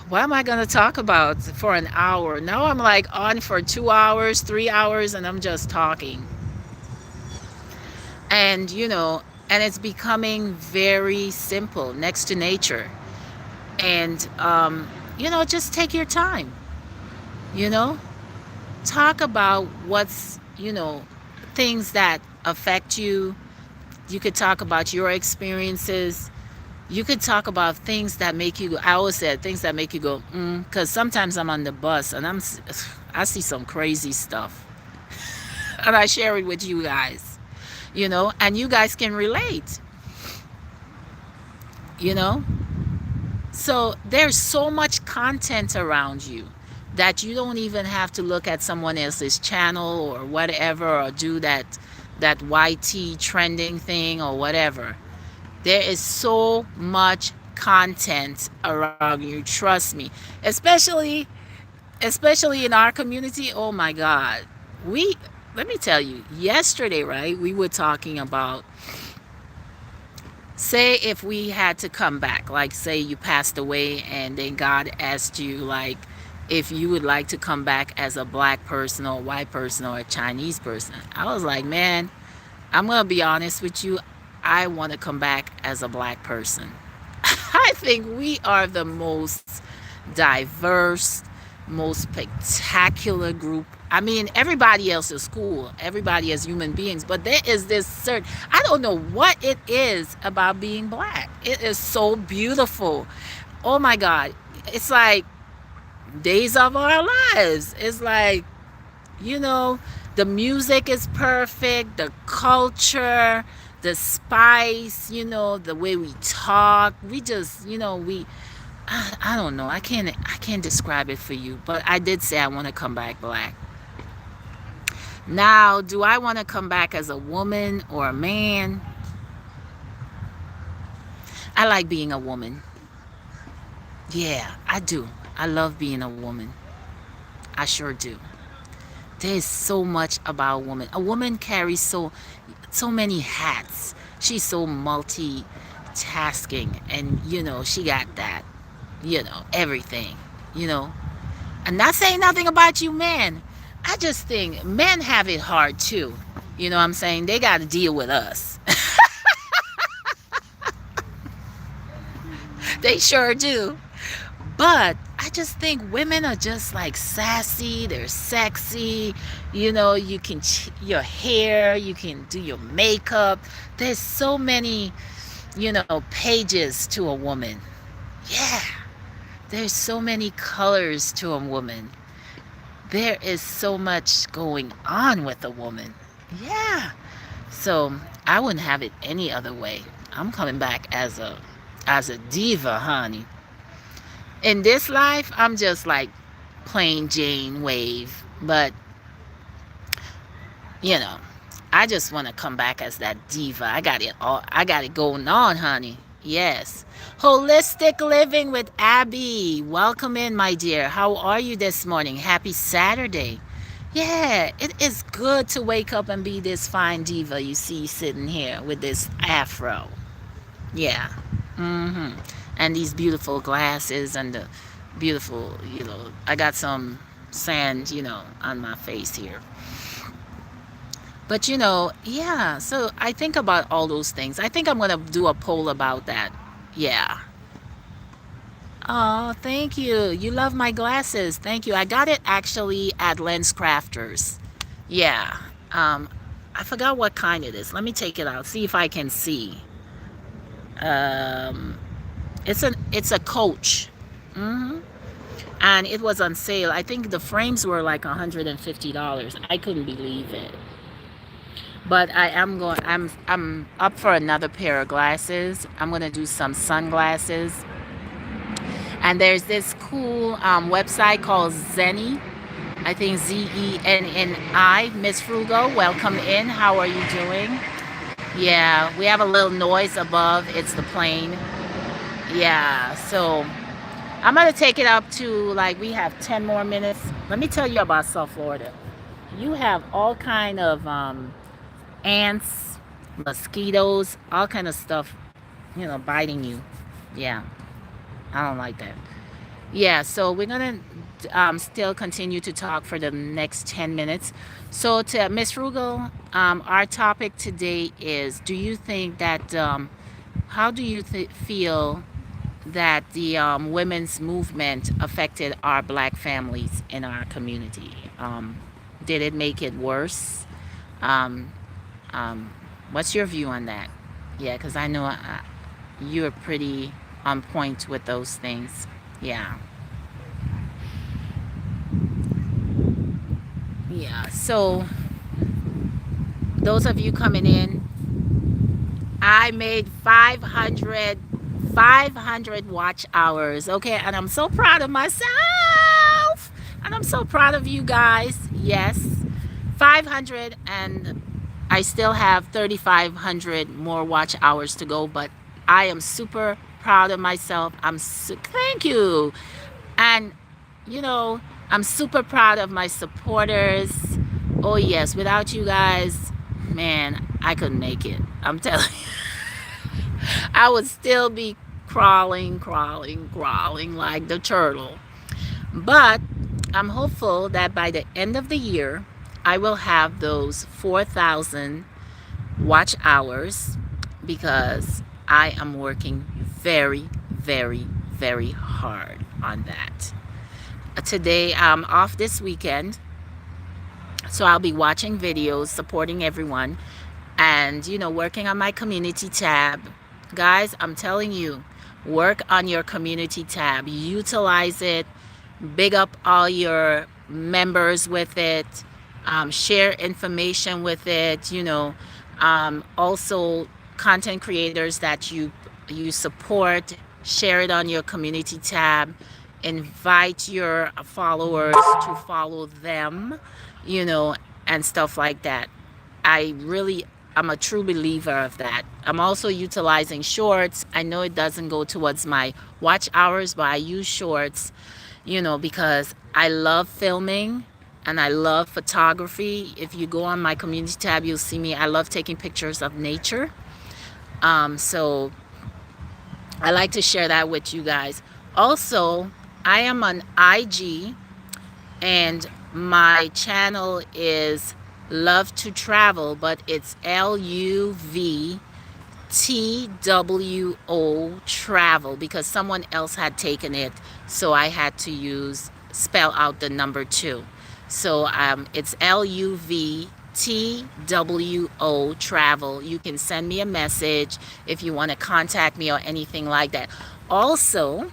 what am I going to talk about for an hour? Now I'm like on for 2 hours, 3 hours, and I'm just talking. And, and it's becoming very simple, next to nature. And, just take your time, talk about what's, things that affect you. You could talk about your experiences. You could talk about things that make you, I always said things that make you go, because sometimes I'm on the bus and I see some crazy stuff. And I share it with you guys, and you guys can relate, So there's so much content around you that you don't even have to look at someone else's channel or whatever, or do that YT trending thing or whatever. There is so much content around you, trust me. Especially in our community. Oh my God. Let me tell you, yesterday, right, we were talking about, say if we had to come back, like say you passed away and then God asked you, like, if you would like to come back as a black person or a white person or a Chinese person. I was like, man, I'm going to be honest with you. I want to come back as a black person. I think we are the most diverse, most spectacular group. I mean, everybody else is cool. Everybody is human beings. But there is this certain, I don't know what it is about being black. It is so beautiful. Oh my God. It's like days of our lives. It's like, you know, the music is perfect, the culture, the spice, the way we talk. We just, I don't know. I can't describe it for you, but I did say I want to come back black. Now, do I want to come back as a woman or a man? I like being a woman. Yeah, I do. I love being a woman. I sure do. There's so much about a woman. A woman carries so many hats. She's so multitasking, and she got that, everything, you know. I'm not saying nothing about you men. I just think men have it hard too. You know what I'm saying? They got to deal with us. They sure do. But I just think women are just like sassy. They're sexy. You can your hair, you can do your makeup. There's so many, pages to a woman. Yeah. There's so many colors to a woman. There is so much going on with a woman. Yeah. So I wouldn't have it any other way. I'm coming back as a diva, honey. In this life, I'm just like plain Jane Wave. But, you know, I just want to come back as that diva. I got it going on, honey. Yes. Holistic Living with Abby. Welcome in, my dear. How are you this morning? Happy Saturday. Yeah, it is good to wake up and be this fine diva you see sitting here with this afro. Yeah. Mm-hmm. And these beautiful glasses and the beautiful, I got some sand, on my face here. But yeah, so I think about all those things. I think I'm going to do a poll about that. Yeah. Oh, thank you. You love my glasses. Thank you. I got it actually at Lens Crafters. Yeah. I forgot what kind it is. Let me take it out. See if I can see. Um, it's a Coach. Hmm. And it was on sale. I think the frames were like $150. I couldn't believe it. But I'm up for another pair of glasses. I'm going to do some sunglasses. And there's this cool website called Zenni. I think Zenni. Miss Frugal, welcome in. How are you doing? Yeah, we have a little noise above. It's the plane. Yeah, so I'm going to take it up to, like, we have 10 more minutes. Let me tell you about South Florida. You have all kind of ants, mosquitoes, all kind of stuff, biting you. Yeah, I don't like that. Yeah, so we're gonna still continue to talk for the next 10 minutes. So to Miss Frugal, our topic today is: do you think that how do you feel that the women's movement affected our black families in our community? Did it make it worse? Um, what's your view on that? Yeah, because I know you're pretty on point with those things. Yeah. Yeah. So those of you coming in, I made 500 watch hours. Okay. And I'm so proud of myself. And I'm so proud of you guys. Yes. 500, and I still have 3,500 more watch hours to go, but I am super proud of myself. Thank you. And I'm super proud of my supporters. Oh yes, without you guys, man, I couldn't make it. I'm telling you. I would still be crawling like the turtle. But I'm hopeful that by the end of the year, I will have those 4,000 watch hours because I am working very, very, very hard on that. Today, I'm off this weekend, so I'll be watching videos, supporting everyone, and working on my community tab. Guys, I'm telling you, work on your community tab, utilize it, big up all your members with it, share information with it, also content creators that you support, share it on your community tab, invite your followers to follow them, you know and stuff like that. I'm a true believer of that. I'm also utilizing shorts. I know it doesn't go towards my watch hours, but I use shorts, because I love filming and I love photography. If you go on my community tab, you'll see me. I love taking pictures of nature. So I like to share that with you guys. Also, I am on IG, and my channel is Love to Travel, but it's LUVTWO Travel because someone else had taken it, so I had to spell out the number 2. So it's LUVTWO Travel. You can send me a message if you want to contact me or anything like that. Also,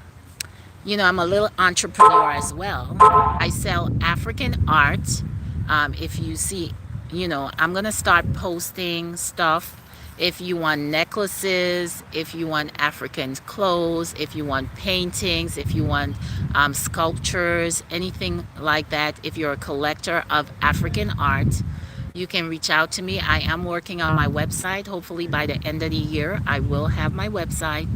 I'm a little entrepreneur as well. I sell African art. If you see, I'm going to start posting stuff. If you want necklaces, if you want African clothes, if you want paintings, if you want sculptures, anything like that, if you're a collector of African art, you can reach out to me. I am working on my website. Hopefully by the end of the year, I will have my website.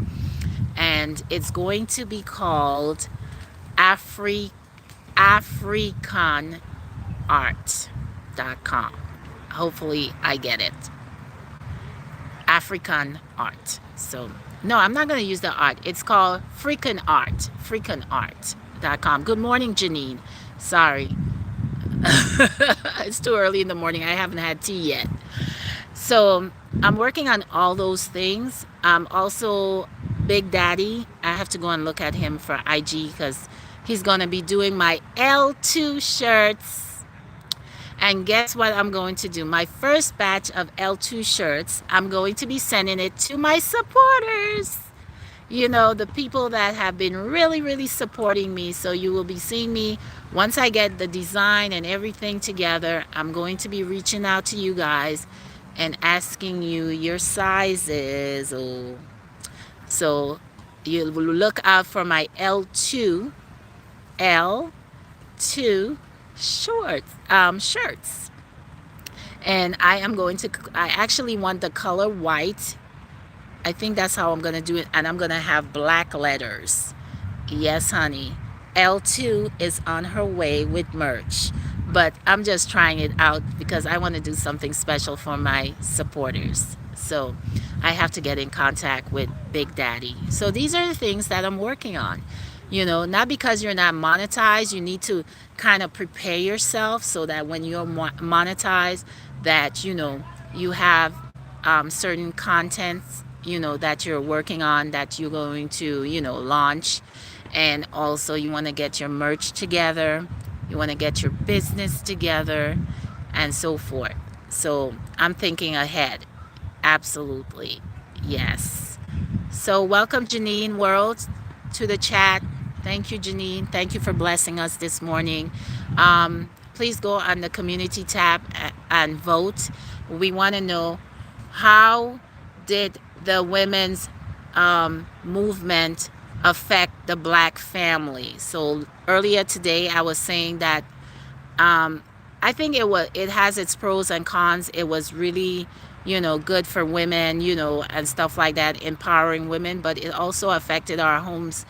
And it's going to be called africanart.com. Hopefully I get it. African art. So no, I'm not going to use the art. It's called africanart.com. Good morning, Janine. Sorry. It's too early in the morning. I haven't had tea yet. So I'm working on all those things. Also, Big Daddy, I have to go and look at him for IG because he's going to be doing my L2 shirts. And guess what I'm going to do? My first batch of L2 shirts, I'm going to be sending it to my supporters. The people that have been really, really supporting me. So you will be seeing me once I get the design and everything together. I'm going to be reaching out to you guys and asking you your sizes. So you will look out for my L2 shirts. And I actually want the color white. I think that's how I'm going to do it. And I'm going to have black letters. Yes, honey. L2 is on her way with merch. But I'm just trying it out because I want to do something special for my supporters. So I have to get in contact with Big Daddy. So these are the things that I'm working on. Not because you're not monetized, you need to kind of prepare yourself so that when you're monetized, that, you have certain contents, that you're working on, that you're going to, launch. And also you want to get your merch together. You want to get your business together and so forth. So I'm thinking ahead. Absolutely. Yes. So welcome, Janine World, to the chat. Thank you, Janine. Thank you for blessing us this morning. Please go on the community tab and vote. We want to know, how did the women's movement affect the Black family? So earlier today, I was saying that I think it has its pros and cons. It was really, good for women, and stuff like that, empowering women. But it also affected our homes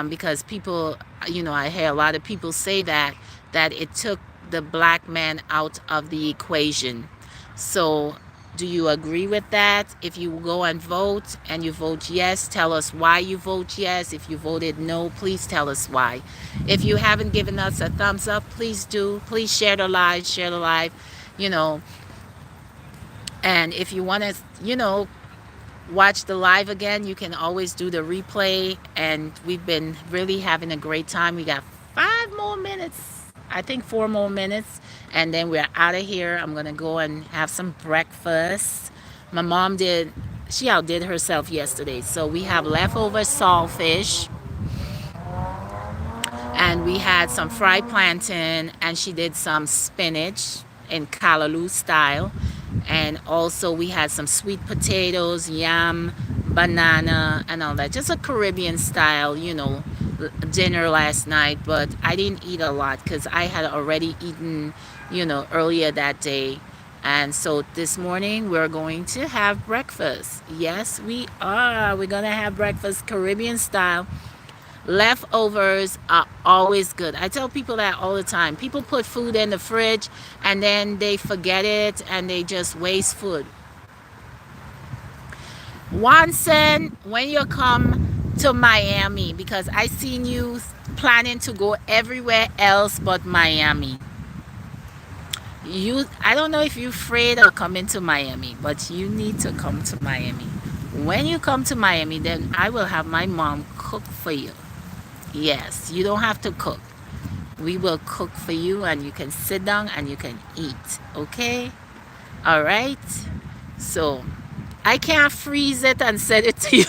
because people, I hear a lot of people say that it took the Black man out of the equation. So Do you agree with that? If you go and vote and you vote yes, tell us why you vote yes. If you voted no, please tell us why. If you haven't given us a thumbs up, please do. Please share the live, you know. And if you want to, watch the live again, you can always do the replay. And we've been really having a great time. We got 5 more minutes, I think 4 more minutes, and then we're out of here. I'm gonna go and have some breakfast. My mom did, she outdid herself yesterday, so we have leftover saltfish, and we had some fried plantain, and she did some spinach in Callaloo style, and also we had some sweet potatoes, yam, banana, and all that. Just a Caribbean style, dinner last night. But I didn't eat a lot because I had already eaten, earlier that day. And so this morning we're going to have breakfast. Yes, we are. We're gonna have breakfast Caribbean style. Leftovers are always good. I tell people that all the time. People put food in the fridge and then they forget it and they just waste food. Wanson, when you come to Miami, because I seen you planning to go everywhere else but Miami. I don't know if you're afraid of coming to Miami, but you need to come to Miami. When you come to Miami, then I will have my mom cook for you. Yes, you don't have to cook. We will cook for you and you can sit down and you can eat. Okay? All right? So, I can't freeze it and send it to you.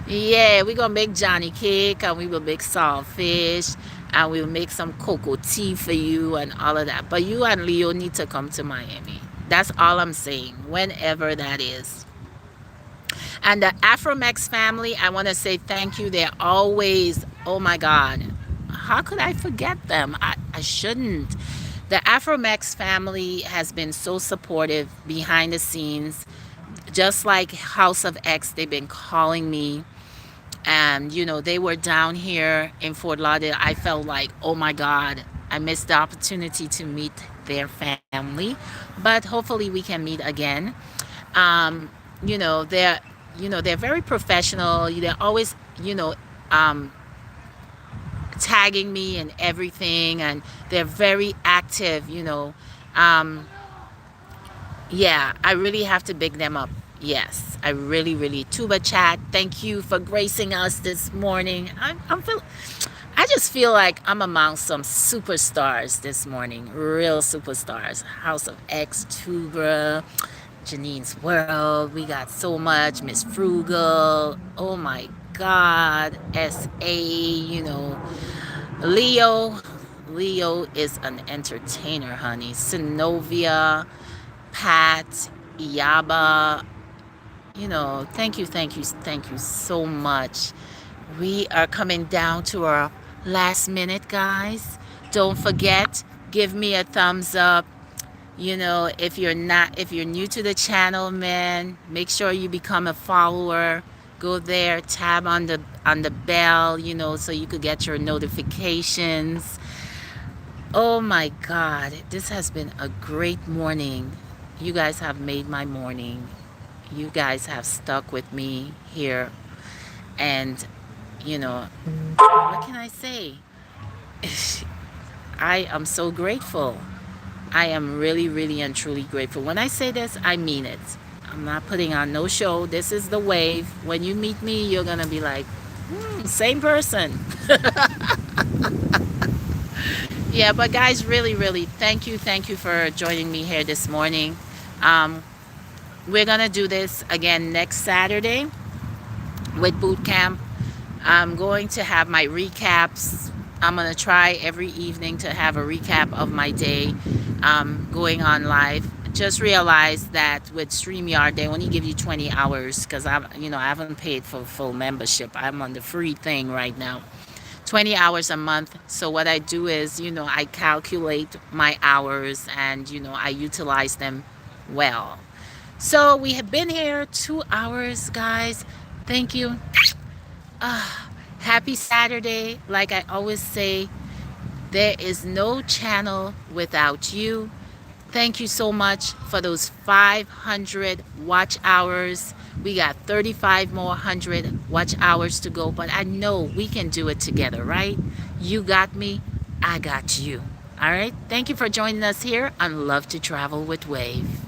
Yeah, we're going to make Johnny cake and we will make saltfish and we'll make some cocoa tea for you and all of that. But you and Leo need to come to Miami. That's all I'm saying, whenever that is. And the Afromex family, I want to say thank you. They're always, oh my God, how could I forget them? I shouldn't. The Afromex family has been so supportive behind the scenes. Just like House of X, they've been calling me. And, they were down here in Fort Lauderdale. I felt like, oh my God, I missed the opportunity to meet their family. But hopefully we can meet again. They're very professional. They're always, tagging me and everything, and they're very active. Yeah, I really have to big them up. Yes, I really, really. Tuba Chat, thank you for gracing us this morning. I just feel like I'm among some superstars this morning, real superstars. House of X, Tuba, Janine's World. We got so much. Miss Frugal. Oh my God. SA. Leo. Leo is an entertainer, honey. Synovia, Pat, Iyaba. Thank you so much. We are coming down to our last minute, guys. Don't forget, give me a thumbs up. If you're new to the channel, man, make sure you become a follower. Go there, tab on the bell, so you could get your notifications. Oh my God, this has been a great morning. You guys have made my morning. You guys have stuck with me here. And, what can I say? I am so grateful. I am really, really and truly grateful. When I say this, I mean it. I'm not putting on no show. This is the wave. When you meet me, you're going to be like, same person. Yeah, but guys, really, really, thank you for joining me here this morning. We're going to do this again next Saturday with Bootcamp. I'm going to have my recaps. I'm going to try every evening to have a recap of my day going on live. Just realize that with StreamYard, they only give you 20 hours because I haven't paid for full membership. I'm on the free thing right now. 20 hours a month. So what I do is, I calculate my hours and, I utilize them well. So we have been here 2 hours, guys. Thank you. Happy Saturday. Like I always say, there is no channel without you. Thank you so much for those 500 watch hours. We got 35 more hundred watch hours to go, but I know we can do it together, right? You got me, I got you. All right. Thank you for joining us here on Love to Travel with Wave.